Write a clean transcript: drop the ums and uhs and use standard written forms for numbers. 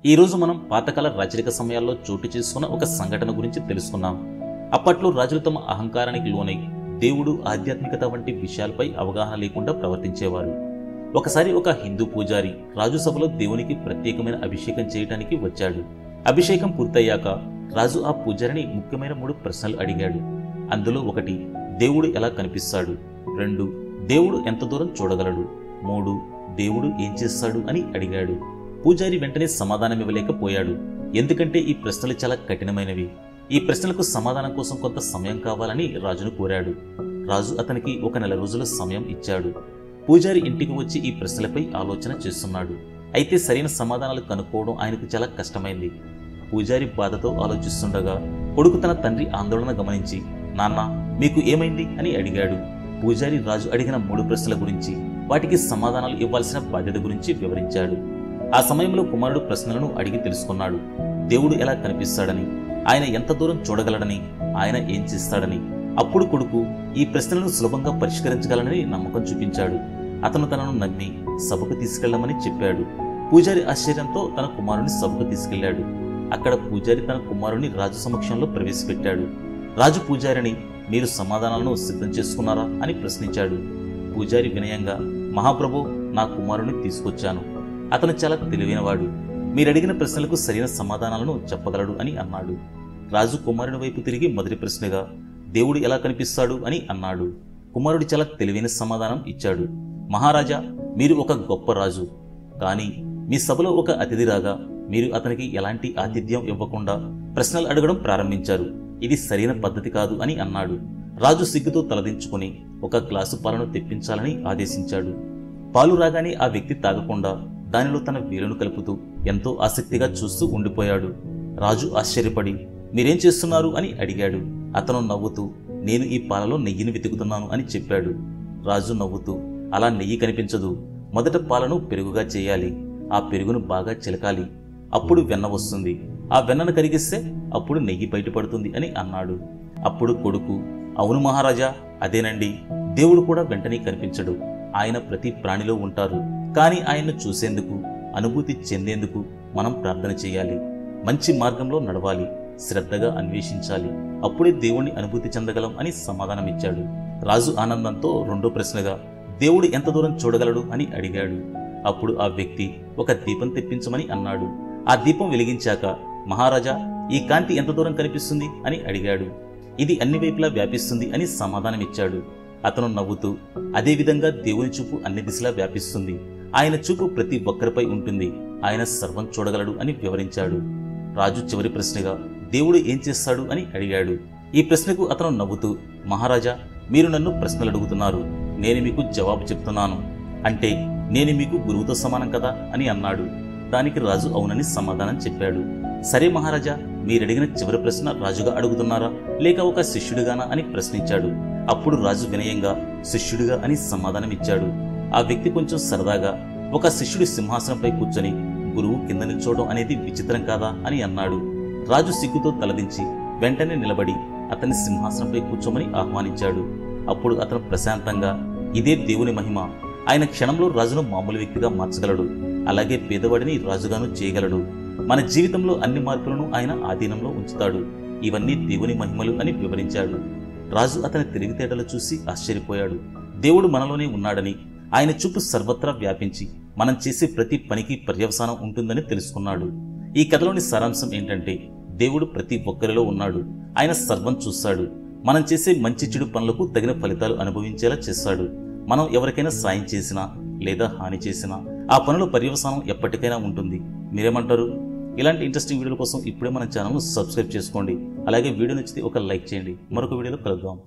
ఈ రోజు మనం పాతకాల రాజరిక సమయాల్లో చోటు చేసుకున్న ఒక సంఘటన గురించి తెలుసుకున్నాం. అప్పట్లో రాజులు తమ అహంకారానికి లోనై దేవుడు, ఆధ్యాత్మికత వంటి విషయాలపై అవగాహన లేకుండా ప్రవర్తించేవారు. ఒకసారి ఒక హిందూ పూజారి రాజు సభలో దేవునికి ప్రత్యేకమైన అభిషేకం చేయడానికి వచ్చాడు. అభిషేకం పూర్తయ్యాక రాజు ఆ పూజారిని ముఖ్యమైన 3 ప్రశ్నలు అడిగాడు. అందులో 1, దేవుడు ఎలా కనిపిస్తాడు? 2, దేవుడు ఎంత దూరం చూడగలడు? 3, దేవుడు ఏం చేస్తాడు అని అడిగాడు. పూజారి వెంటనే సమాధానం ఇవ్వలేకపోయాడు. ఎందుకంటే ఈ ప్రశ్నలు చాలా కఠినమైనవి. ఈ ప్రశ్నలకు సమాధానం కోసం కొంత సమయం కావాలని రాజును కోరాడు. రాజు అతనికి 1 నెల రోజుల సమయం ఇచ్చాడు. పూజారి ఇంటికి వచ్చి ఈ ప్రశ్నలపై ఆలోచన చేస్తున్నాడు. అయితే సరైన సమాధానాలు కనుక్కోవడం ఆయనకు చాలా కష్టమైంది. పూజారి బాధతో ఆలోచిస్తుండగా కొడుకు తన తండ్రి ఆందోళన గమనించి, నాన్న, మీకు ఏమైంది అని అడిగాడు. పూజారి రాజు అడిగిన 3 ప్రశ్నల గురించి, వాటికి సమాధానాలు ఇవ్వాల్సిన బాధ్యత గురించి వివరించాడు. ఆ సమయంలో కుమారుడు ప్రశ్నలను అడిగి తెలుసుకున్నాడు. దేవుడు ఎలా కనిపిస్తాడని, ఆయన ఎంత దూరం చూడగలడని, ఆయన ఏం చేస్తాడని. అప్పుడు కొడుకు ఈ ప్రశ్నలను సులభంగా పరిష్కరించగలనని నమ్మకం చూపించాడు. అతను తనను నమ్మి సభకు తీసుకెళ్లమని చెప్పాడు. పూజారి ఆశ్చర్యంతో తన కుమారుని సభకు తీసుకెళ్లాడు. అక్కడ పూజారి తన కుమారుని రాజు సమక్షంలో ప్రవేశపెట్టాడు. రాజు పూజారిని, మీరు సమాధానాలను సిద్ధం చేసుకున్నారా అని ప్రశ్నించాడు. పూజారి వినయంగా, మహాప్రభు, నా కుమారుని తీసుకొచ్చాను. అతను చాలా తెలివైనవాడు. మీరడిగిన ప్రశ్నలకు సరైన సమాధానాలను చెప్పగలడు అని అన్నాడు. రాజు కుమారుని వైపు తిరిగి మొదటి ప్రశ్నగా, దేవుడు ఎలా కనిపిస్తాడు అని అన్నాడు. కుమారుడు చాలా తెలివైన సమాధానం ఇచ్చాడు. మహారాజా, మీరు ఒక గొప్ప రాజు. కానీ మీ సభలో ఒక అతిథి రాగా మీరు అతనికి ఎలాంటి ఆతిథ్యం ఇవ్వకుండా ప్రశ్నలు అడగడం ప్రారంభించారు. ఇది సరైన పద్ధతి కాదు అని అన్నాడు. రాజు సిగ్గుతో తలదించుకుని 1 గ్లాసు పాలను తెప్పించాలని ఆదేశించాడు. పాలు రాగానే ఆ వ్యక్తి తాగకుండా దానిలో తన వేలును కలుపుతూ ఎంతో ఆసక్తిగా చూస్తూ ఉండిపోయాడు. రాజు ఆశ్చర్యపడి, మీరేం చేస్తున్నారు అని అడిగాడు. అతను నవ్వుతూ, నేను ఈ పాలలో నెయ్యిని వెతుకుతున్నాను అని చెప్పాడు. రాజు నవ్వుతూ, అలా నెయ్యి కనిపించదు. మొదట పాలను పెరుగుగా చేయాలి. ఆ పెరుగును బాగా చిలకాలి. అప్పుడు వెన్న వస్తుంది. ఆ వెన్నను కరిగిస్తే అప్పుడు నెయ్యి బయటపడుతుంది అని అన్నాడు. అప్పుడు కొడుకు, అవును మహారాజా, అదేనండి. దేవుడు కూడా వెంటనే కనిపించడు. ఆయన ప్రతి ప్రాణిలో ఉంటారు. కానీ ఆయన్ను చూసేందుకు, అనుభూతి చెందేందుకు మనం ప్రార్థన చేయాలి. మంచి మార్గంలో నడవాలి. శ్రద్ధగా అన్వేషించాలి. అప్పుడే దేవుణ్ణి అనుభూతి చెందగలం అని సమాధానమిచ్చాడు. రాజు ఆనందంతో 2వ ప్రశ్నగా, దేవుడు ఎంత దూరం చూడగలడు అని అడిగాడు. అప్పుడు ఆ వ్యక్తి 1 దీపం తెప్పించమని అన్నాడు. ఆ దీపం వెలిగించాక, మహారాజా, ఈ కాంతి ఎంత దూరం కనిపిస్తుంది అని అడిగాడు. ఇది అన్ని వైపులా వ్యాపిస్తుంది అని సమాధానమిచ్చాడు. అతను నవ్వుతూ, అదేవిధంగా దేవుని చూపు అన్ని దిశలా వ్యాపిస్తుంది. ఆయన చూపు ప్రతి ఒక్కరిపై ఉంటుంది. ఆయన సర్వం చూడగలడు అని వివరించాడు. రాజు చివరి ప్రశ్నగా, దేవుడు ఏం చేస్తాడు అని అడిగాడు. ఈ ప్రశ్నకు అతను నవ్వుతూ, మహారాజా, మీరు నన్ను ప్రశ్నలు అడుగుతున్నారు, నేను మీకు జవాబు చెప్తున్నాను. అంటే నేను మీకు గురువుతో సమానం కదా అని అన్నాడు. దానికి రాజు అవునని సమాధానం చెప్పాడు. సరే మహారాజా, మీరడిగిన చివరి ప్రశ్న రాజుగా అడుగుతున్నారా లేక ఒక శిష్యుడిగానా అని ప్రశ్నించాడు. అప్పుడు రాజు వినయంగా శిష్యుడిగా అని సమాధానం ఇచ్చాడు. ఆ వ్యక్తి కొంచెం సరదాగా, ఒక శిష్యుడి సింహాసనంపై కూర్చొని గురువు కింద నిల్చోవడం అనేది విచిత్రం కాదా అని అన్నాడు. రాజు సిగ్గుతో తలదించి వెంటనే నిలబడి అతన్ని సింహాసనంపై కూర్చోమని ఆహ్వానించాడు. అప్పుడు అతను ప్రశాంతంగా, ఇదే దేవుని మహిమ. ఆయన క్షణంలో రాజును మామూలు వ్యక్తిగా మార్చగలడు. అలాగే పేదవాడిని రాజుగాను చేయగలడు. మన జీవితంలో అన్ని మార్పులను ఆయన ఆధీనంలో ఉంచుతాడు. ఇవన్నీ దేవుని మహిమలు అని వివరించాడు. రాజు అతని తెలివితేటలు చూసి ఆశ్చర్యపోయాడు. దేవుడు మనలోనే ఉన్నాడని, ఆయన చూపు సర్వత్రా వ్యాపించి మనం చేసే ప్రతి పనికి పర్యవసానం ఉంటుందని తెలుసుకున్నాడు. ఈ కథలోని సారాంశం ఏంటంటే, దేవుడు ప్రతి ఒక్కరిలో ఉన్నాడు. ఆయన సర్వం చూస్తాడు. మనం చేసే మంచి చెడు పనులకు తగిన ఫలితాలు అనుభవించేలా చేస్తాడు. మనం ఎవరికైనా సాయం చేసినా లేదా హాని చేసినా ఆ పనుల పర్యవసానం ఎప్పటికైనా ఉంటుంది. మీరేమంటారు? ఇలాంటి ఇంట్రెస్టింగ్ వీడియోల కోసం ఇప్పుడే మన ఛానల్ను సబ్స్క్రైబ్ చేసుకోండి. అలాగే వీడియో నచ్చితే ఒక లైక్ చేయండి. మరొక వీడియోలో కలుద్దాం.